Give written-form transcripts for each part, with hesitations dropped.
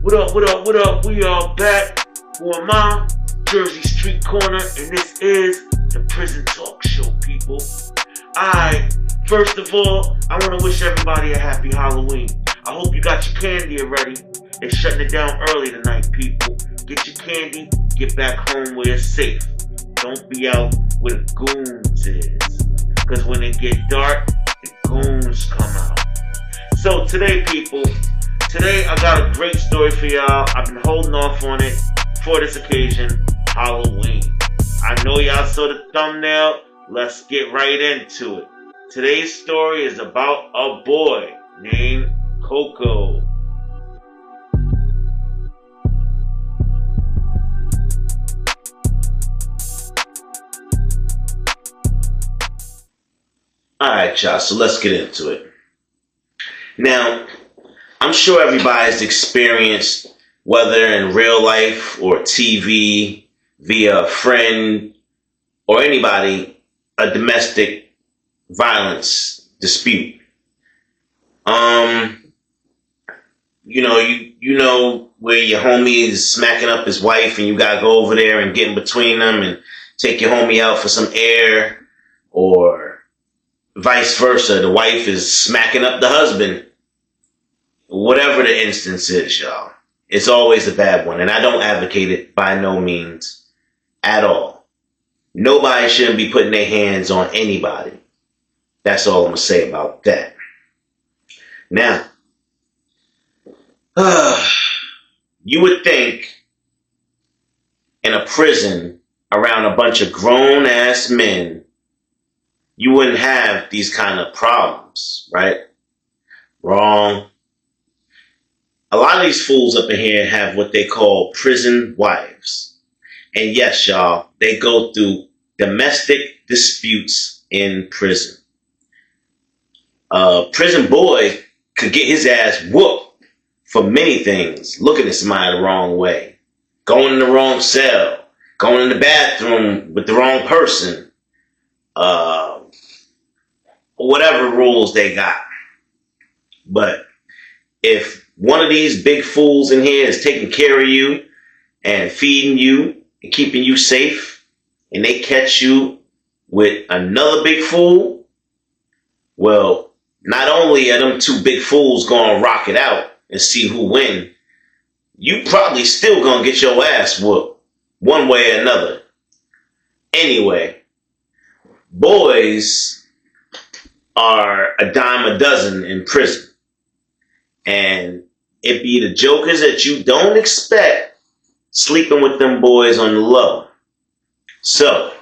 What up, what up, what up? We are back. Who am I? Jersey Street Corner, and this is the Prison Talk Show, people. Alright, first of all, I want to wish everybody a happy Halloween. I hope you got your candy already. They're shutting it down early tonight, people. Get your candy, get back home where it's safe. Don't be out where the goons is. Because when it get dark, the goons come out. So today, people, I got a great story for y'all. I've been holding off on it for this occasion, Halloween. I know y'all saw the thumbnail. Let's get right into it. Today's story is about a boy named Coco. Alright, y'all, so let's get into it. Now, I'm sure everybody's experienced, whether in real life or TV, via a friend or anybody, a domestic violence dispute. You know where your homie is smacking up his wife and you gotta go over there and get in between them and take your homie out for some air, or vice versa, the wife is smacking up the husband. Whatever the instance is, y'all, it's always a bad one. And I don't advocate it by no means at all. Nobody shouldn't be putting their hands on anybody. That's all I'm going to say about that. Now, you would think in a prison around a bunch of grown-ass men, you wouldn't have these kind of problems, right? Wrong. A lot of these fools up in here have what they call prison wives. And yes, y'all, they go through domestic disputes in prison. Prison boy could get his ass whooped for many things. Looking at somebody the wrong way, going in the wrong cell, going in the bathroom with the wrong person, whatever rules they got. But if one of these big fools in here is taking care of you and feeding you and keeping you safe, and they catch you with another big fool, well, not only are them two big fools going to rock it out and see who win, you probably still going to get your ass whooped one way or another. Anyway, boys are a dime a dozen in prison. And it be the jokers that you don't expect sleeping with them boys on the low. So,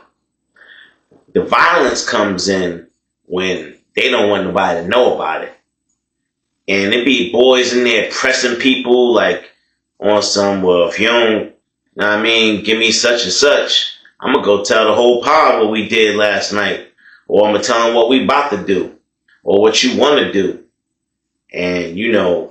the violence comes in when they don't want nobody to know about it. And it be boys in there pressing people like on some, well, if you don't, give me such and such, I'm going to go tell the whole pod what we did last night. Or I'm going to tell them what we about to do. Or what you want to do. And, you don't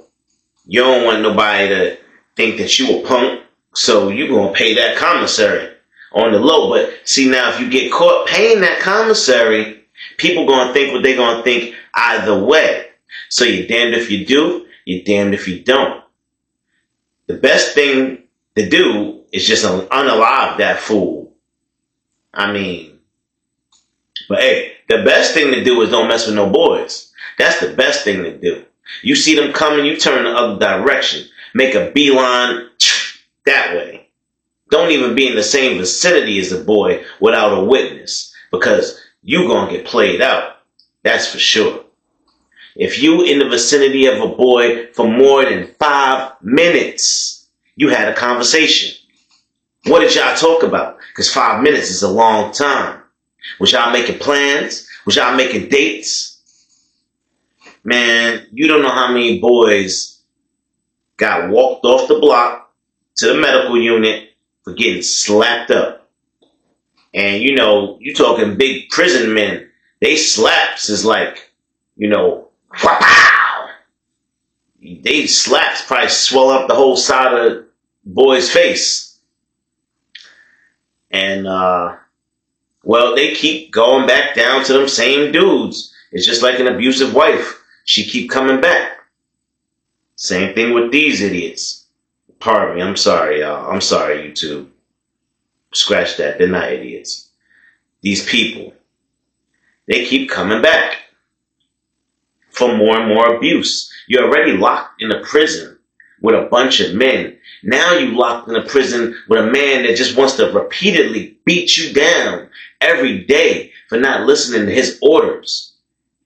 want nobody to think that you a punk, so you're going to pay that commissary on the low. But see, now, if you get caught paying that commissary, people going to think what they're going to think either way. So you're damned if you do, you're damned if you don't. The best thing to do is just unalive that fool. But hey, the best thing to do is don't mess with no boys. That's the best thing to do. You see them coming, you turn the other direction. Make a beeline that way. Don't even be in the same vicinity as a boy without a witness, because you gonna get played out. That's for sure. If you in the vicinity of a boy for more than 5 minutes, you had a conversation. What did y'all talk about? Because 5 minutes is a long time. Was y'all making plans? Was y'all making dates? Man, you don't know how many boys got walked off the block to the medical unit for getting slapped up. And you talking big prison men. They slaps is like, wow. They slaps probably swell up the whole side of the boy's face. And, they keep going back down to them same dudes. It's just like an abusive wife. She keep coming back. Same thing with these idiots. Pardon me. I'm sorry, y'all. I'm sorry, YouTube. Scratch that. They're not idiots. These people, they keep coming back for more and more abuse. You're already locked in a prison with a bunch of men. Now you locked in a prison with a man that just wants to repeatedly beat you down every day for not listening to his orders.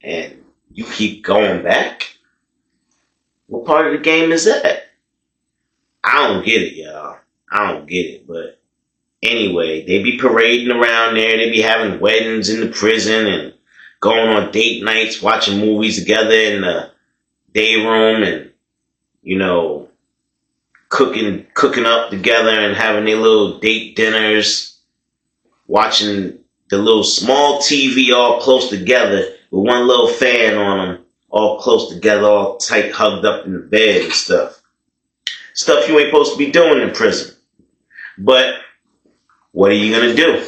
And you keep going back? What part of the game is that? I don't get it, y'all. I don't get it. But anyway, they be parading around there. They be having weddings in the prison and going on date nights, watching movies together in the day room and, you know, cooking up together and having their little date dinners, watching the little small TV all close together with one little fan on them, all close together, all tight, hugged up in the bed and stuff. Stuff you ain't supposed to be doing in prison. But what are you going to do?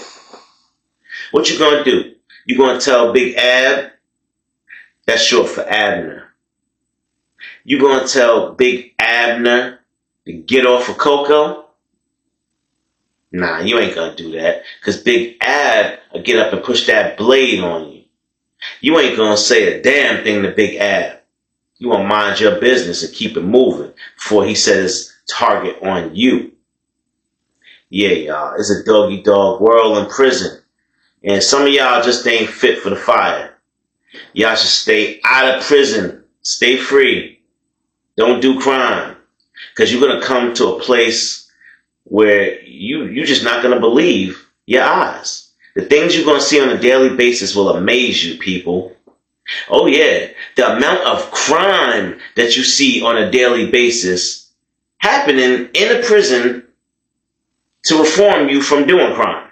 What you going to do? You going to tell Big Ab? That's short for Abner. You going to tell Big Abner to get off of Coco? Nah, you ain't going to do that. Because Big Ab will get up and push that blade on you. You ain't going to say a damn thing to Big Ab. You want to mind your business and keep it moving before he set his target on you. Yeah, y'all, it's a doggy-dog world in prison. And some of y'all just ain't fit for the fire. Y'all should stay out of prison. Stay free. Don't do crime. Because you're going to come to a place where you're just not going to believe your eyes. The things you're going to see on a daily basis will amaze you, people. Oh, yeah. The amount of crime that you see on a daily basis happening in a prison to reform you from doing crime.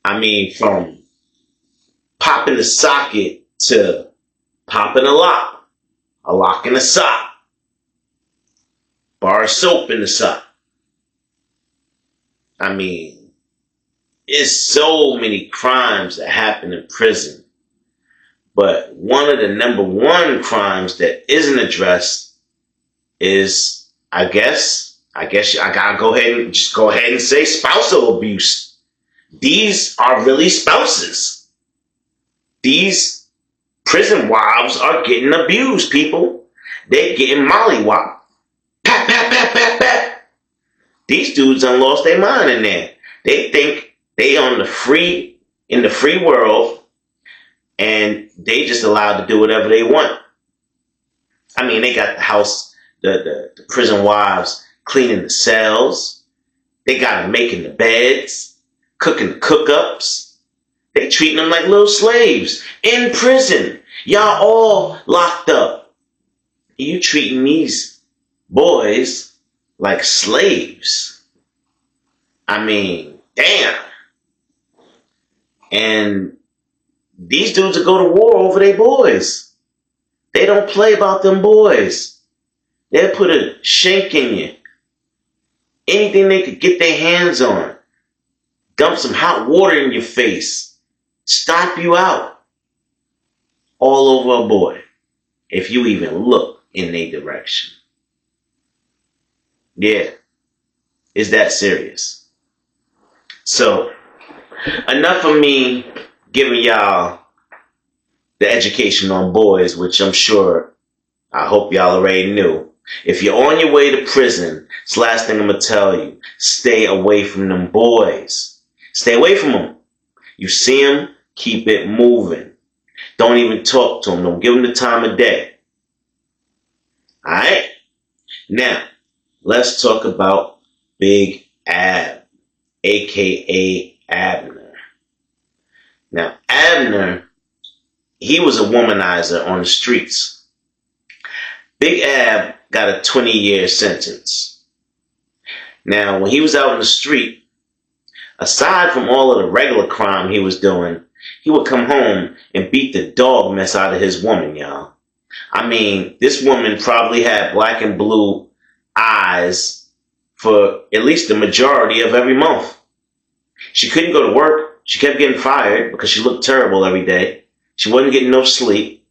I mean, from popping the socket to popping a lock in a sock, bar of soap in the sock. I mean, it's so many crimes that happen in prison. But one of the number one crimes that isn't addressed is, I guess I gotta go ahead and say spousal abuse. These are really spouses. These prison wives are getting abused, people. They're getting mollywopped. Pat, pat, pat, pat, pat. These dudes done lost their mind in there. They think they in the free world, and they just allowed to do whatever they want. I mean, they got the house, the prison wives cleaning the cells. They got them making the beds, cooking the cook-ups. They treating them like little slaves in prison. Y'all all locked up. You treating these boys like slaves. I mean, damn. And these dudes will go to war over their boys. They don't play about them boys. They'll put a shank in you. Anything they could get their hands on. Dump some hot water in your face. Stop you out. All over a boy. If you even look in their direction. Yeah. It's that serious. So, enough of me giving y'all the education on boys, which I hope y'all already knew. If you're on your way to prison, it's the last thing I'm going to tell you. Stay away from them boys. Stay away from them. You see them, keep it moving. Don't even talk to them. Don't give them the time of day. Alright? Now, let's talk about Big Ab, a.k.a. Abner. Now, Abner, he was a womanizer on the streets. Big Ab got a 20-year sentence. Now, when he was out in the street, aside from all of the regular crime he was doing, he would come home and beat the dog mess out of his woman, y'all. I mean, this woman probably had black and blue eyes for at least the majority of every month. She couldn't go to work. She kept getting fired because she looked terrible every day. She wasn't getting no sleep.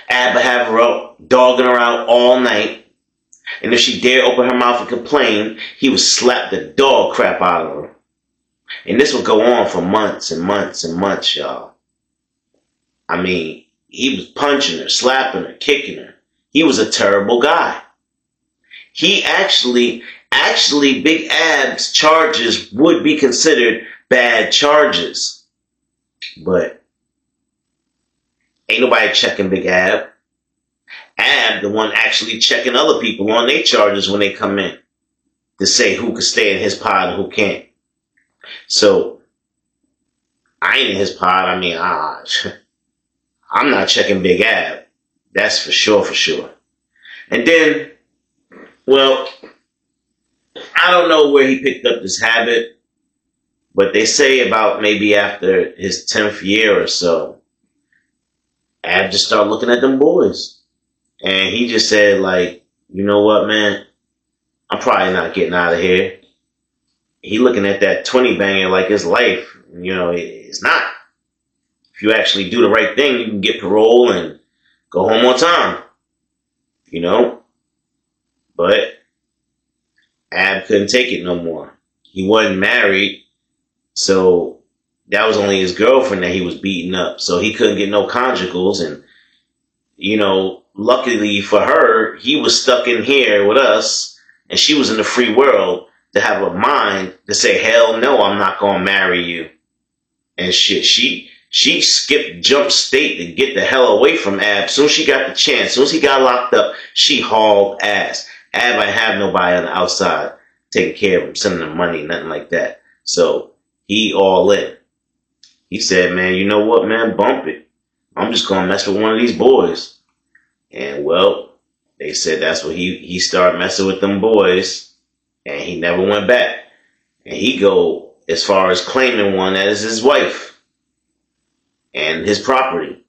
Ab would have her up, dogging her out all night. And if she dare open her mouth and complain, he would slap the dog crap out of her. And this would go on for months and months and months, y'all. I mean, he was punching her, slapping her, kicking her. He was a terrible guy. He actually, Big Ab's charges would be considered bad charges. But ain't nobody checking Big Ab. Ab, the one actually checking other people on their charges when they come in to say who can stay in his pod and who can't. So, I ain't in his pod. I mean, I'm not checking Big Ab. That's for sure. And then, well, I don't know where he picked up this habit, but they say about maybe after his 10th year or so, Ab just started looking at them boys. And he just said, like, you know what, man? I'm probably not getting out of here. He looking at that 20 banger like his life. You know, it's not. If you actually do the right thing, you can get parole and go home on time. You know? But Ab couldn't take it no more. He wasn't married, so that was only his girlfriend that he was beating up. So he couldn't get no conjugals. And, you know, luckily for her, he was stuck in here with us, and she was in the free world to have a mind to say, hell no, I'm not going to marry you. And shit, she skipped jump state to get the hell away from Ab. As soon as she got the chance, as soon as he got locked up, she hauled ass. Ab ain't have nobody on the outside taking care of him, sending him money, nothing like that. So he all in. He said, man, you know what, man, bump it. I'm just going to mess with one of these boys. And, well, they said that's what he started messing with them boys, and he never went back. And he go as far as claiming one that is his wife and his property.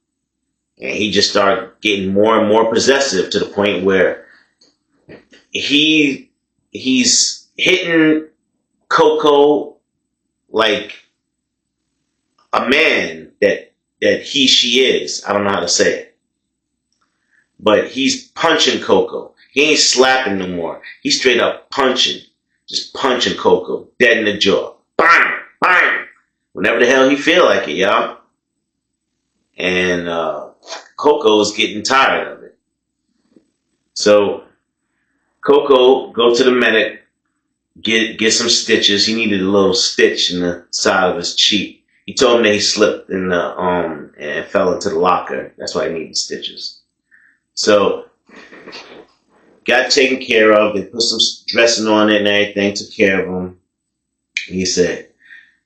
And he just started getting more and more possessive to the point where he's hitting Coco like a man that she is. I don't know how to say it. But he's punching Coco. He ain't slapping no more. He's straight up punching. Just punching Coco. Dead in the jaw. Bang! Bang! Whenever the hell he feel like it, y'all. And Coco's getting tired of it. So Coco go to the medic, get some stitches. He needed a little stitch in the side of his cheek. He told him that he slipped in the and fell into the locker. That's why he needed stitches. So, got taken care of. They put some dressing on it and everything, took care of him. He said,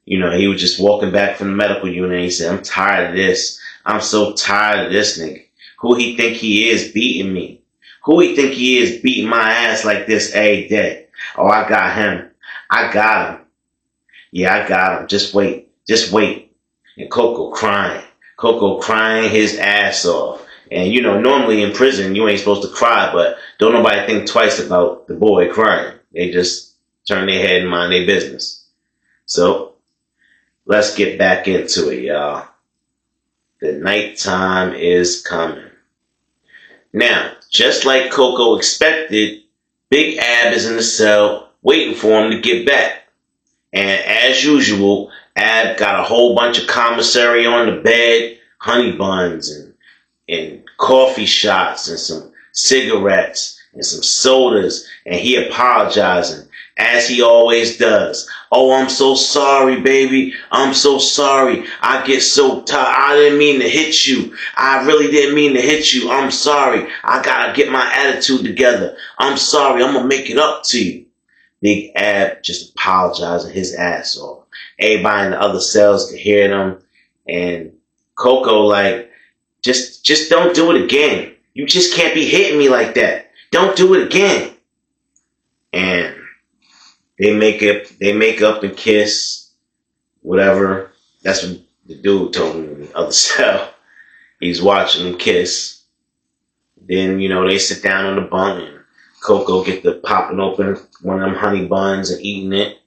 you know, he was just walking back from the medical unit. And he said, I'm tired of this. I'm so tired of this nigga. Who he think he is beating me? Who he think he is beating my ass like this every day? Oh, I got him. I got him. Yeah, I got him. Just wait. And Coco crying his ass off. And, you know, normally in prison, you ain't supposed to cry, but don't nobody think twice about the boy crying. They just turn their head and mind their business. So, let's get back into it, y'all. The nighttime is coming. Now, just like Coco expected, Big Ab is in the cell waiting for him to get back. And as usual, Ab got a whole bunch of commissary on the bed, honey buns and coffee shots and some cigarettes and some sodas, and he apologizing as he always does. Oh, I'm so sorry, baby. I'm so sorry. I get so tired. I didn't mean to hit you. I really didn't mean to hit you. I'm sorry. I gotta get my attitude together. I'm sorry. I'm gonna make it up to you. Big Ab just apologizing his ass off. Everybody in the other cells could hear them, and Coco like, just don't do it again. You just can't be hitting me like that. Don't do it again. And they make up and kiss, whatever. That's what the dude told me in the other cell. He's watching them kiss. Then, you know, they sit down on the bunk and Coco get the popping open one of them honey buns and eating it.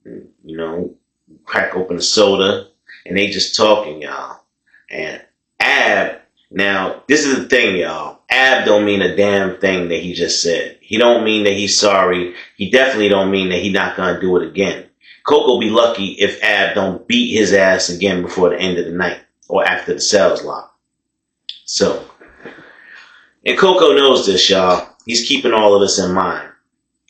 And, you know, crack open the soda. And they just talking, y'all. And Ab, now, this is the thing, y'all. Ab don't mean a damn thing that he just said. He don't mean that he's sorry. He definitely don't mean that he not gonna do it again. Coco be lucky if Ab don't beat his ass again before the end of the night or after the cells lock. So, and Coco knows this, y'all. He's keeping all of this in mind.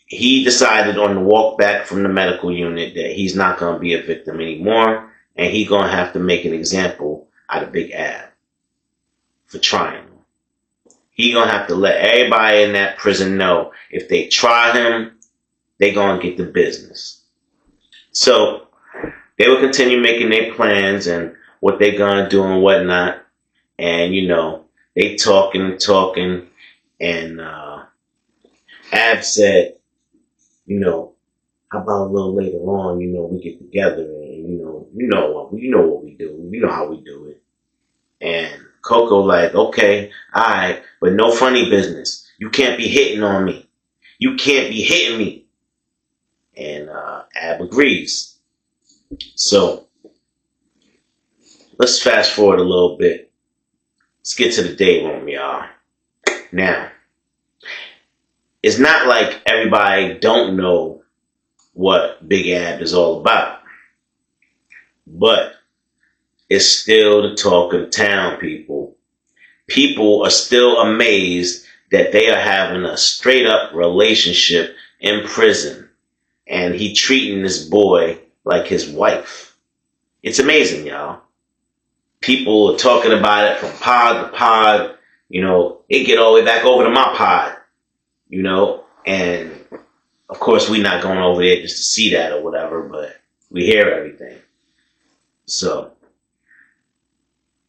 He decided on the walk back from the medical unit that he's not gonna be a victim anymore, and he's gonna have to make an example out of Big Ab for trying. He gonna have to let everybody in that prison know if they try him, they gonna get the business. So they will continue making their plans and what they gonna do and whatnot. And they talking, and Ab said, how about a little later on, we get together and you know what we do, you know how we do it. And Coco like, okay, all right, but no funny business. You can't be hitting on me. You can't be hitting me. And Ab agrees. So let's fast forward a little bit. Let's get to the day room, y'all. Now, it's not like everybody don't know what Big Ab is all about. But it's still the talk of the town, people. People are still amazed that they are having a straight up relationship in prison. And he treating this boy like his wife. It's amazing, y'all. People are talking about it from pod to pod. It get all the way back over to my pod. And of course we're not going over there just to see that or whatever, but we hear everything. So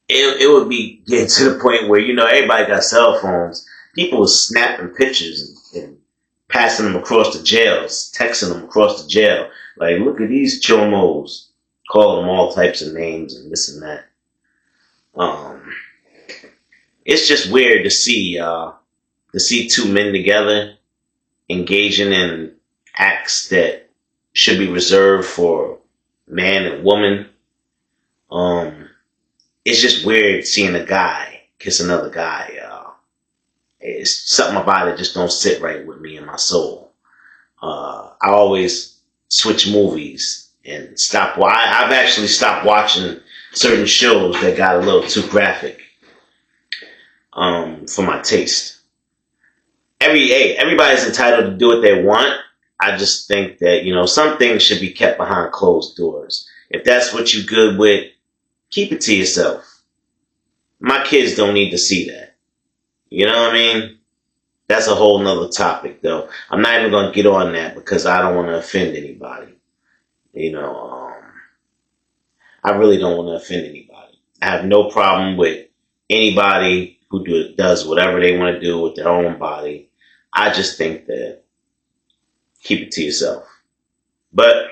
it would be getting to the point where, everybody got cell phones. People were snapping pictures and passing them across the jails, texting them across the jail. Like, look at these chomos. Call them all types of names and this and that. It's just weird to see two men together engaging in acts that should be reserved for man and woman. It's just weird seeing a guy kiss another guy, y'all. It's something about it just don't sit right with me in my soul. I always switch movies and stop. Well, I've actually stopped watching certain shows that got a little too graphic for my taste. Everybody's entitled to do what they want. I just think that, some things should be kept behind closed doors. If that's what you're good with, keep it to yourself. My kids don't need to see that. You know what I mean? That's a whole nother topic, though. I'm not even going to get on that because I don't want to offend anybody. I really don't want to offend anybody. I have no problem with anybody who does whatever they want to do with their own body. I just think that keep it to yourself. But,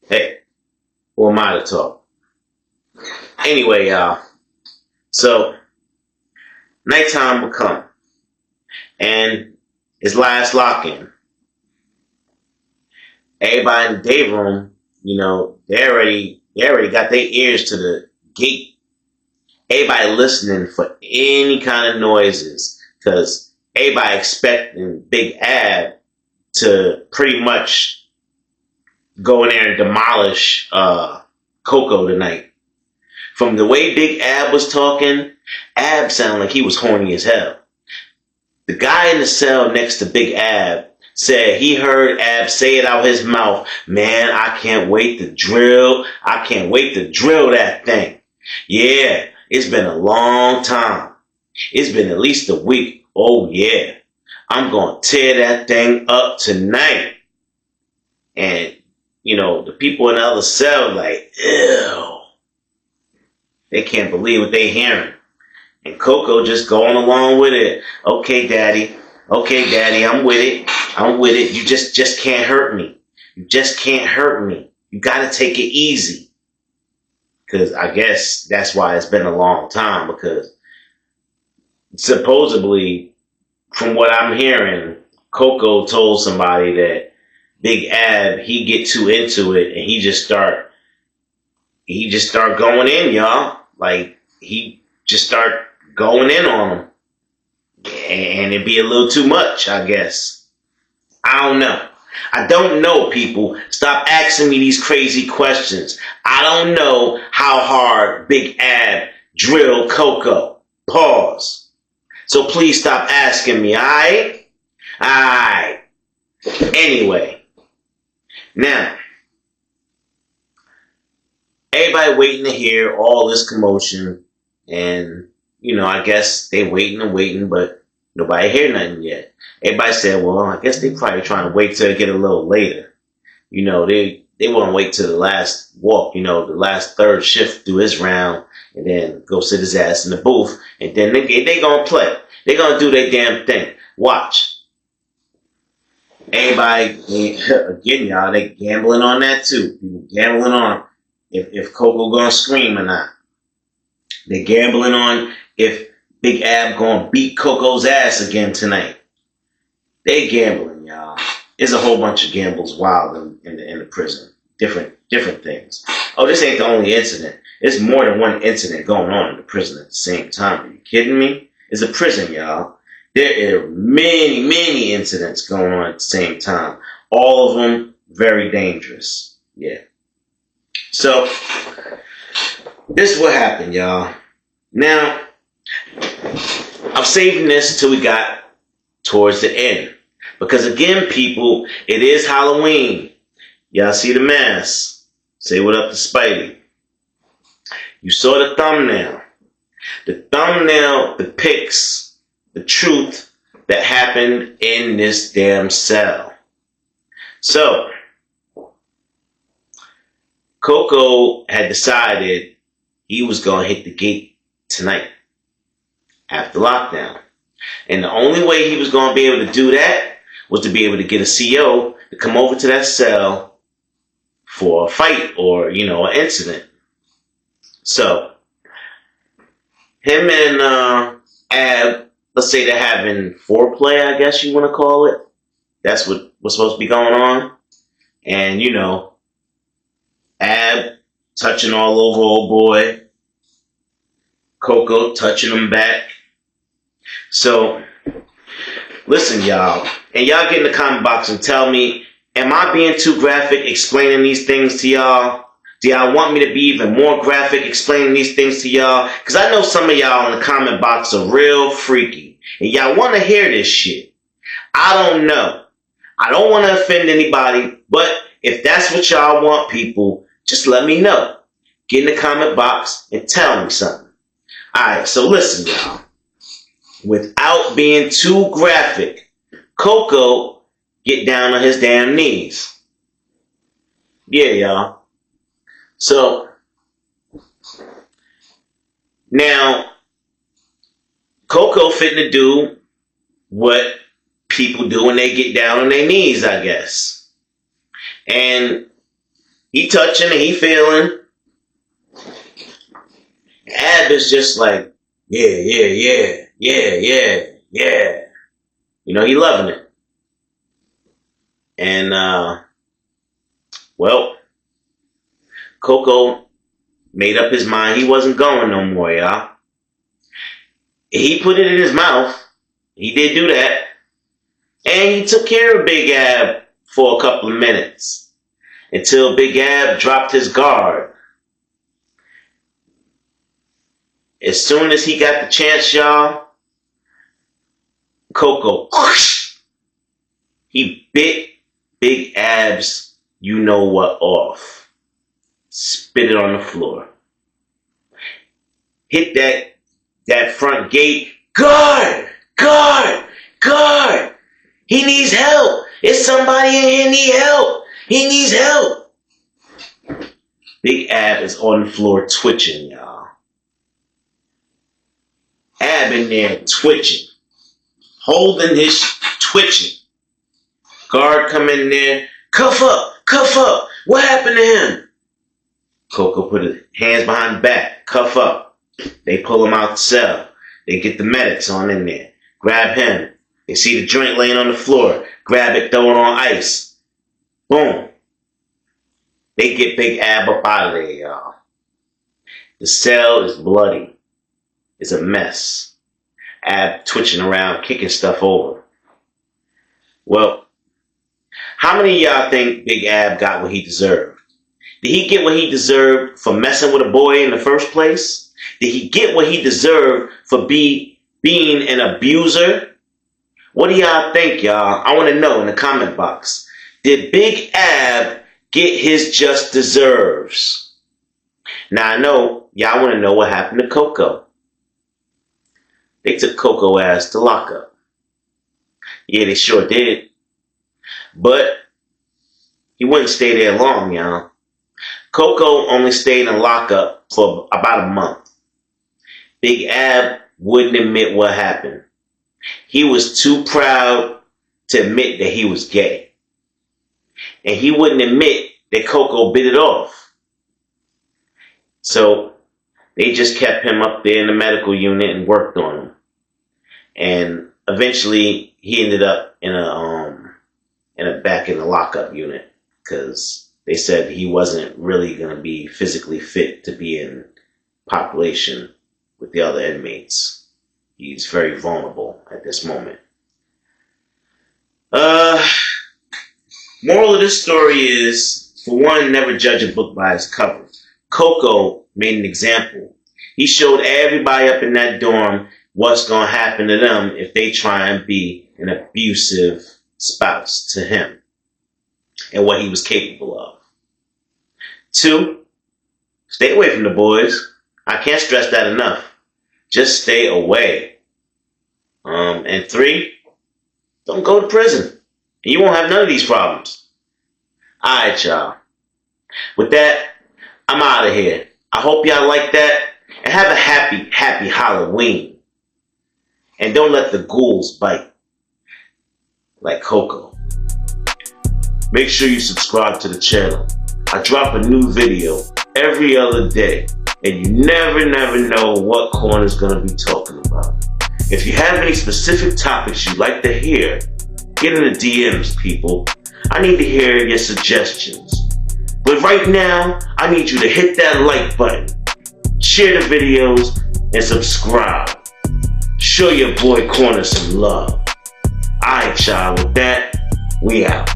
hey, who am I to talk? Anyway, y'all. So, nighttime will come. And it's last lock-in. Everybody in the day room, they already got their ears to the gate. Everybody listening for any kind of noises. Because everybody expecting Big Ab to pretty much go in there and demolish Coco tonight. From the way Big Ab was talking, Ab sounded like he was horny as hell. The guy in the cell next to Big Ab said he heard Ab say it out his mouth, man, I can't wait to drill. I can't wait to drill that thing. Yeah, it's been a long time. It's been at least a week. Oh yeah, I'm going to tear that thing up tonight. And, the people in the other cell like, ew. They can't believe what they hearing. And Coco just going along with it. Okay, daddy, I'm with it. You just can't hurt me. You just can't hurt me. You got to take it easy. Because I guess that's why it's been a long time. Because supposedly, from what I'm hearing, Coco told somebody that Big Ab, he get too into it and he just start going in, y'all. Like, he just start going in on him. And it'd be a little too much, I guess. I don't know. I don't know, people. Stop asking me these crazy questions. I don't know how hard Big Ab drilled Coco. Pause. So please stop asking me, alright? Alright. Anyway. Now, everybody waiting to hear all this commotion. And, I guess they waiting, but nobody hear nothing yet. Everybody said, well, I guess they probably trying to wait till it get a little later. They want to wait till the last walk, the last third shift do his round and then go sit his ass in the booth. And then they going to play. They going to do their damn thing. Watch. Everybody, again, y'all, they gambling on that too. People gambling on if Coco going to scream or not. They gambling on if Big Ab going to beat Coco's ass again tonight. They gambling, y'all. There's a whole bunch of gambles wild in the prison. Different things. Oh, this ain't the only incident. There's more than one incident going on in the prison at the same time. Are you kidding me? It's a prison, y'all. There are many incidents going on at the same time. All of them very dangerous. Yeah. So, this is what happened, y'all. Now, I'm saving this till we got towards the end. Because again, people, it is Halloween. Y'all see the mask. Say what up to Spidey. You saw the thumbnail. The thumbnail depicts the truth that happened in this damn cell. So, Coco had decided he was going to hit the gate tonight after lockdown. And the only way he was going to be able to do that was to be able to get a CO to come over to that cell for a fight or, an incident. So, him and Ab, let's say they're having foreplay, I guess you want to call it. That's what's supposed to be going on. And, Ab touching all over old boy. Coco touching him back. So, listen, y'all. And y'all get in the comment box and tell me, am I being too graphic explaining these things to y'all? Do y'all want me to be even more graphic explaining these things to y'all? Because I know some of y'all in the comment box are real freaky. And y'all want to hear this shit. I don't know. I don't want to offend anybody. But if that's what y'all want, people, just let me know. Get in the comment box and tell me something. Alright, so listen, y'all. Without being too graphic, Coco get down on his damn knees. Yeah, y'all. So, now, Coco fitting to do what people do when they get down on their knees, I guess. And he touching and he feeling. Ab is just like, yeah. He loving it. And, Coco made up his mind he wasn't going no more, y'all. He put it in his mouth. He did do that. And he took care of Big Ab for a couple of minutes. Until Big Ab dropped his guard. As soon as he got the chance, y'all, Coco, he bit Big Ab's you-know-what off. Spit it on the floor. Hit that front gate. Guard! He needs help. It's somebody in here need help. He needs help. Big Ab is on the floor twitching, y'all. Ab in there twitching. Holding his twitching. Guard come in there. Cuff up. What happened to him? Coco put his hands behind the back. Cuff up. They pull him out the cell. They get the medics on in there. Grab him. They see the joint laying on the floor. Grab it, throw it on ice. Boom. They get Big Ab up out of there, y'all. The cell is bloody. It's a mess. Ab twitching around, kicking stuff over. Well, how many of y'all think Big Ab got what he deserved? Did he get what he deserved for messing with a boy in the first place? Did he get what he deserved for being an abuser? What do y'all think, y'all? I want to know in the comment box. Did Big Ab get his just deserves? Now I know y'all want to know what happened to Coco. They took Coco ass to lockup. Yeah, they sure did. But he wouldn't stay there long, y'all. Coco only stayed in lockup for about a month. Big Ab wouldn't admit what happened. He was too proud to admit that he was gay. And he wouldn't admit that Coco bit it off. So they just kept him up there in the medical unit and worked on him. And eventually he ended up in back in the lockup unit because they said he wasn't really going to be physically fit to be in population with the other inmates. He's very vulnerable at this moment. Moral of this story is, for one, never judge a book by its cover. Coco made an example. He showed everybody up in that dorm what's going to happen to them if they try and be an abusive spouse to him and what he was capable of. 2, stay away from the boys. I can't stress that enough. Just stay away. And 3, don't go to prison. You won't have none of these problems. Alright, y'all. With that, I'm out of here. I hope y'all like that. And have a happy, happy Halloween. And don't let the ghouls bite. Like Coco. Make sure you subscribe to the channel. I drop a new video every other day. And you never know what corner's gonna be talking about. If you have any specific topics you'd like to hear, get in the DMs, people. I need to hear your suggestions. But right now, I need you to hit that like button, share the videos, and subscribe. Show your boy Corner some love. Alright, y'all, with that, we out.